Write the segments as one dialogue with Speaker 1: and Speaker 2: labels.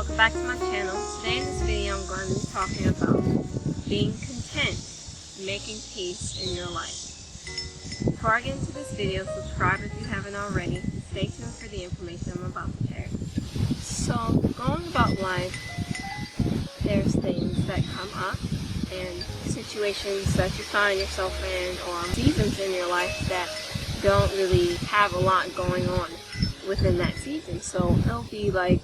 Speaker 1: welcome back to my channel. Today in this video I'm going to be talking about being content, making peace in your life. Before I get into this video, subscribe if you haven't already, and stay tuned for the information I'm about to share. So, going about life, there's things that come up and situations that you find yourself in, or seasons in your life that don't really have a lot going on within that season. So it'll be like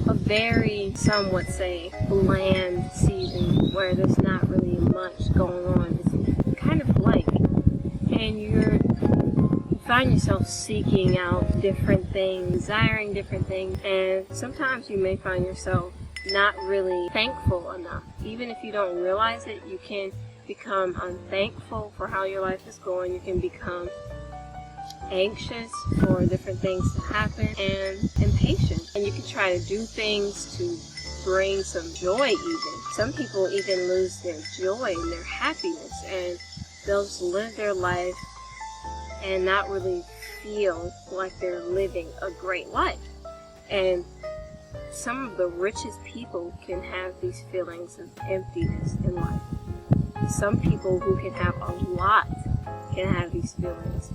Speaker 1: a very, some would say, bland season where there's not really much going on. It's kind of blank, and you find yourself seeking out different things, desiring different things, and sometimes you may find yourself not really thankful enough. Even if you don't realize it, you can become unthankful for how your life is going. You can become anxious for different things to happen and impatient. And you can try to do things to bring some joy even. Some people even lose their joy and their happiness, and they'll just live their life and not really feel like they're living a great life. And some of the richest people can have these feelings of emptiness in life. Some people who can have a lot can have these feelings.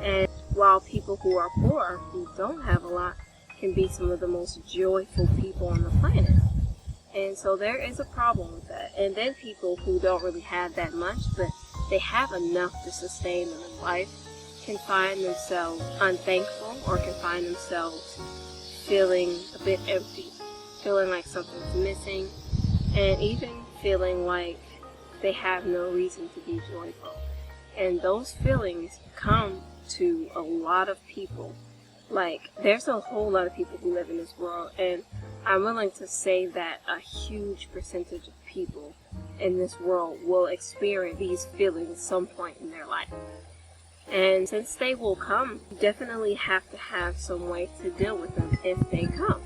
Speaker 1: And while people who are poor, who don't have a lot, can be some of the most joyful people on the planet. And so there is a problem with that. And then people who don't really have that much, but they have enough to sustain them in life, can find themselves unthankful, or can find themselves feeling a bit empty, feeling like something's missing, and even feeling like they have no reason to be joyful. And those feelings come to a lot of people. Like, there's a whole lot of people who live in this world, and I'm willing to say that a huge percentage of people in this world will experience these feelings at some point in their life. And since they will come, you definitely have to have some way to deal with them if they come.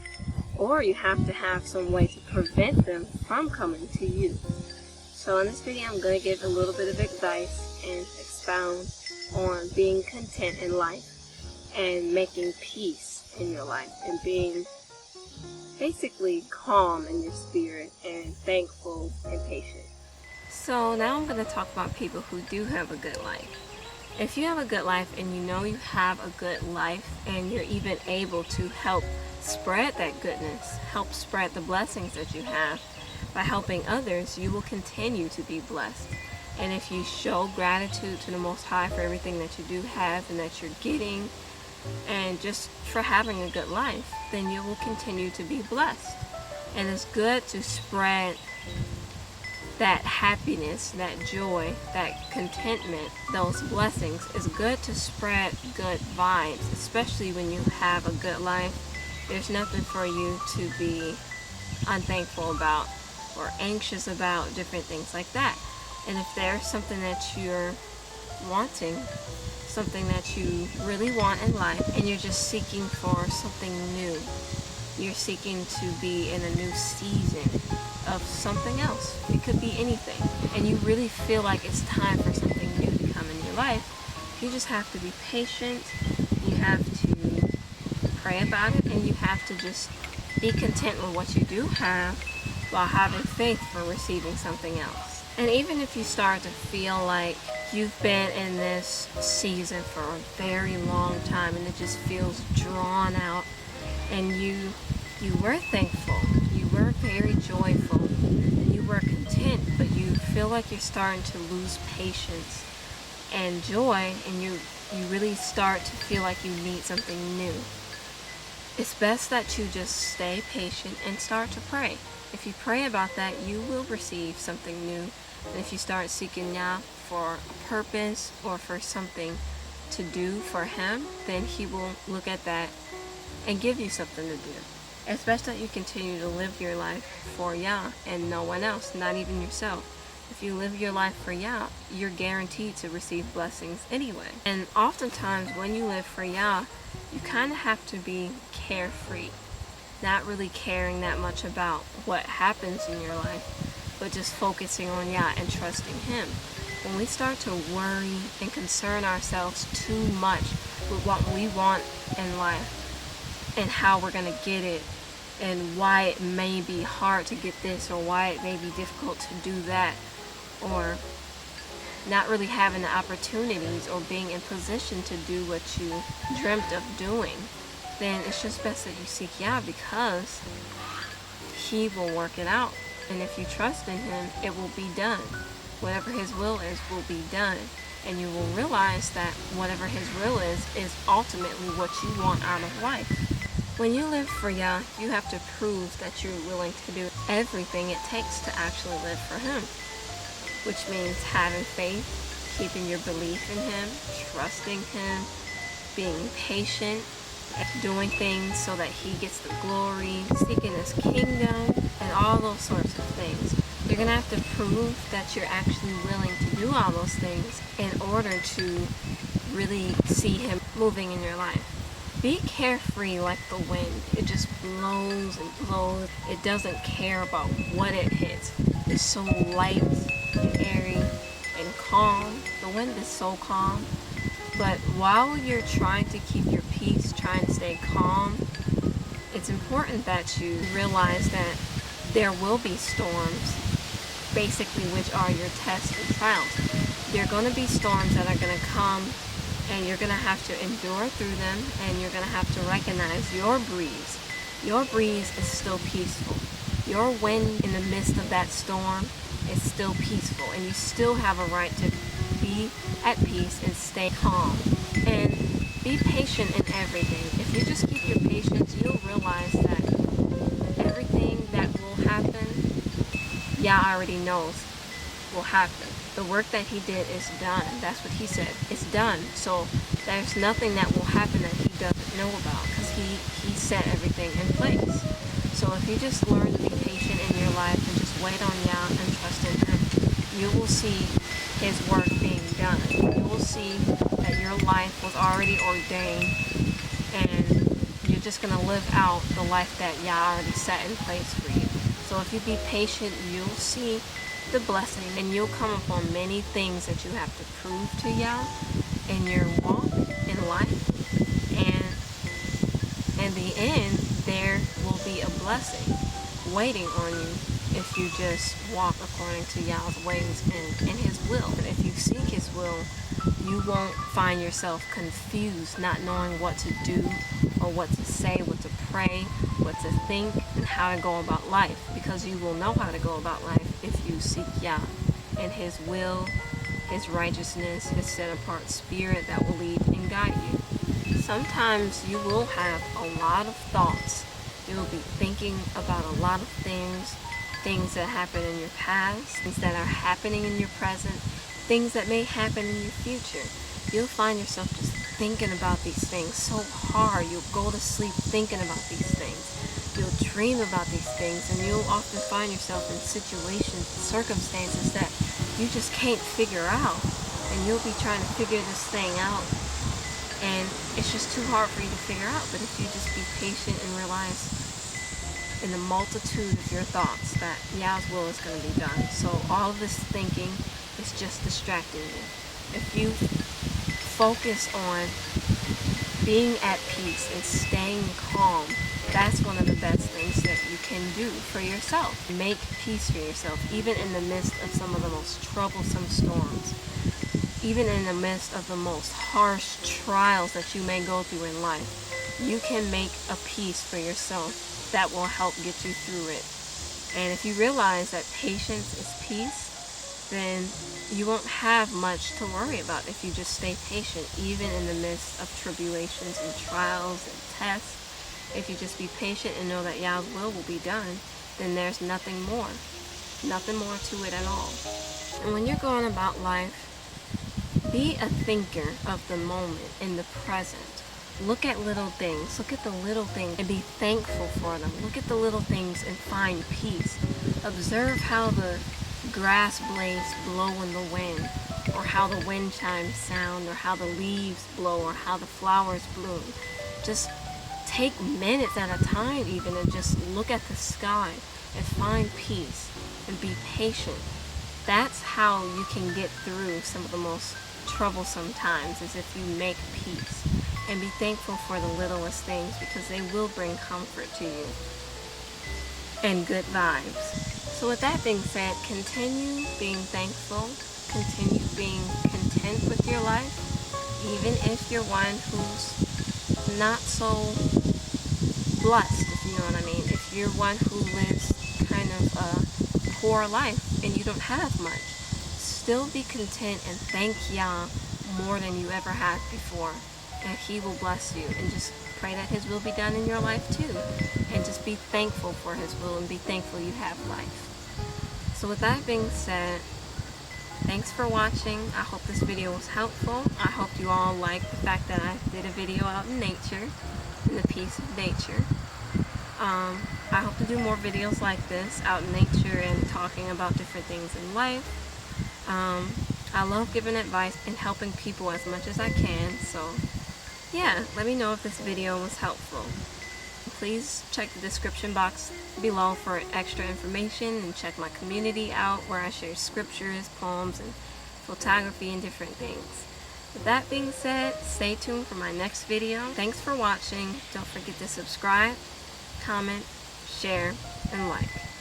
Speaker 1: Or you have to have some way to prevent them from coming to you. So in this video, I'm going to give a little bit of advice and expound on being content in life and making peace in your life and being basically calm in your spirit and thankful and patient. So now I'm going to talk about people who do have a good life. If you have a good life and you know you have a good life and you're even able to help spread that goodness, help spread the blessings that you have by helping others, you will continue to be blessed. And if you show gratitude to the Most High for everything that you do have and that you're getting, and just for having a good life, then you will continue to be blessed. And it's good to spread that happiness, that joy, that contentment, those blessings. It's good to spread good vibes, especially when you have a good life. There's nothing for you to be unthankful about or anxious about, different things like that. And if there's something that you're wanting, something that you really want in life, and you're just seeking for something new, you're seeking to be in a new season of something else. It could be anything. And you really feel like it's time for something new to come in your life. You just have to be patient. You have to pray about it, and you have to just be content with what you do have while having faith for receiving something else. And even if you start to feel like you've been in this season for a very long time and it just feels drawn out, and you were thankful, you were very joyful, and you were content, but you feel like you're starting to lose patience and joy, and you really start to feel like you need something new, it's best that you just stay patient and start to pray. If you pray about that, you will receive something new. And if you start seeking Yah for a purpose or for something to do for Him, then He will look at that and give you something to do. It's best that you continue to live your life for Yah and no one else, not even yourself. If you live your life for Yah, you're guaranteed to receive blessings anyway. And oftentimes when you live for Yah, you kind of have to be carefree, not really caring that much about what happens in your life, but just focusing on Yah and trusting Him. When we start to worry and concern ourselves too much with what we want in life and how we're going to get it and why it may be hard to get this, or why it may be difficult to do that, or not really having the opportunities or being in position to do what you dreamt of doing, then it's just best that you seek Yah, because He will work it out. And if you trust in Him, it will be done. Whatever His will is will be done. And you will realize that whatever His will is ultimately what you want out of life. When you live for Yah, you have to prove that you're willing to do everything it takes to actually live for Him, which means having faith, keeping your belief in Him, trusting Him, being patient, doing things so that He gets the glory, seeking His kingdom, and all those sorts of things. You're going to have to prove that you're actually willing to do all those things in order to really see Him moving in your life. Be carefree like the wind. It just blows and blows. It doesn't care about what it hits. It's so light and airy and calm. The wind is so calm. But while you're trying to keep your peace, trying to stay calm, it's important that you realize that there will be storms, basically, which are your tests and trials. There are going to be storms that are going to come, and you're going to have to endure through them, and you're going to have to recognize your breeze. Your breeze is still peaceful. Your wind in the midst of that storm is still peaceful, and you still have a right to be at peace and stay calm. And be patient in everything. If you just keep your patience, you'll realize that everything that will happen, Yah already knows will happen. The work that He did is done. That's what He said. It's done. So there's nothing that will happen that He doesn't know about, because He set everything in place. So if you just learn to be patient in your life and just wait on Yah and trust in Him, you will see His work being done. You will see that your life was already ordained, and you're just going to live out the life that Yah already set in place for you. So if you be patient, you'll see the blessing, and you'll come upon many things that you have to prove to Yah in your walk in life, and in the end there will be a blessing waiting on you if you just walk according to Yah's ways and His will. And if you seek His will, you won't find yourself confused, not knowing what to do or what to say, what to pray, what to think, and how to go about life, because you will know how to go about life if you seek Yah and His will, His righteousness, His set-apart spirit that will lead and guide you. Sometimes you will have a lot of thoughts. You will be thinking about a lot of things that happened in your past, things that are happening in your present, things that may happen in your future. You'll find yourself just thinking about these things so hard. You'll go to sleep thinking about these things. You'll dream about these things, and you'll often find yourself in situations, circumstances that you just can't figure out. And you'll be trying to figure this thing out, and it's just too hard for you to figure out. But if you just be patient and realize in the multitude of your thoughts that Yah's will is going to be done. So all of this thinking is just distracting you. If you focus on being at peace and staying calm, that's one of the best things that you can do for yourself. Make peace for yourself, even in the midst of some of the most troublesome storms, even in the midst of the most harsh trials that you may go through in life. You can make a peace for yourself that will help get you through it. And if you realize that patience is peace, then you won't have much to worry about if you just stay patient, even in the midst of tribulations and trials and tests. If you just be patient and know that Yah's will be done, then there's nothing more to it at all. And when you're going about life, be a thinker of the moment, in the present. Look at little things. Look at the little things and be thankful for them. Look at the little things and find peace. Observe how the grass blades blow in the wind, or how the wind chimes sound, or how the leaves blow, or how the flowers bloom. Just take minutes at a time even, and just look at the sky and find peace and be patient. That's how you can get through some of the most troublesome times, is if you make peace and be thankful for the littlest things, because they will bring comfort to you. and good vibes. So with that being said, continue being thankful, continue being content with your life, even if you're one who's not so blessed, if you know what I mean. If you're one who lives kind of a poor life and you don't have much, still be content and thank Yah more than you ever have before, and He will bless you. And just pray that His will be done in your life too, and just be thankful for His will and be thankful you have life. So with that being said, thanks for watching. I hope this video was helpful. I hope you all liked the fact that I did a video out in nature, in the peace of nature. I hope to do more videos like this, out in nature and talking about different things in life. I love giving advice and helping people as much as I can, so yeah, let me know if this video was helpful. Please check the description box below for extra information, and check my community out where I share scriptures, poems, and photography and different things. With that being said, stay tuned for my next video. Thanks for watching. Don't forget to subscribe, comment, share, and like.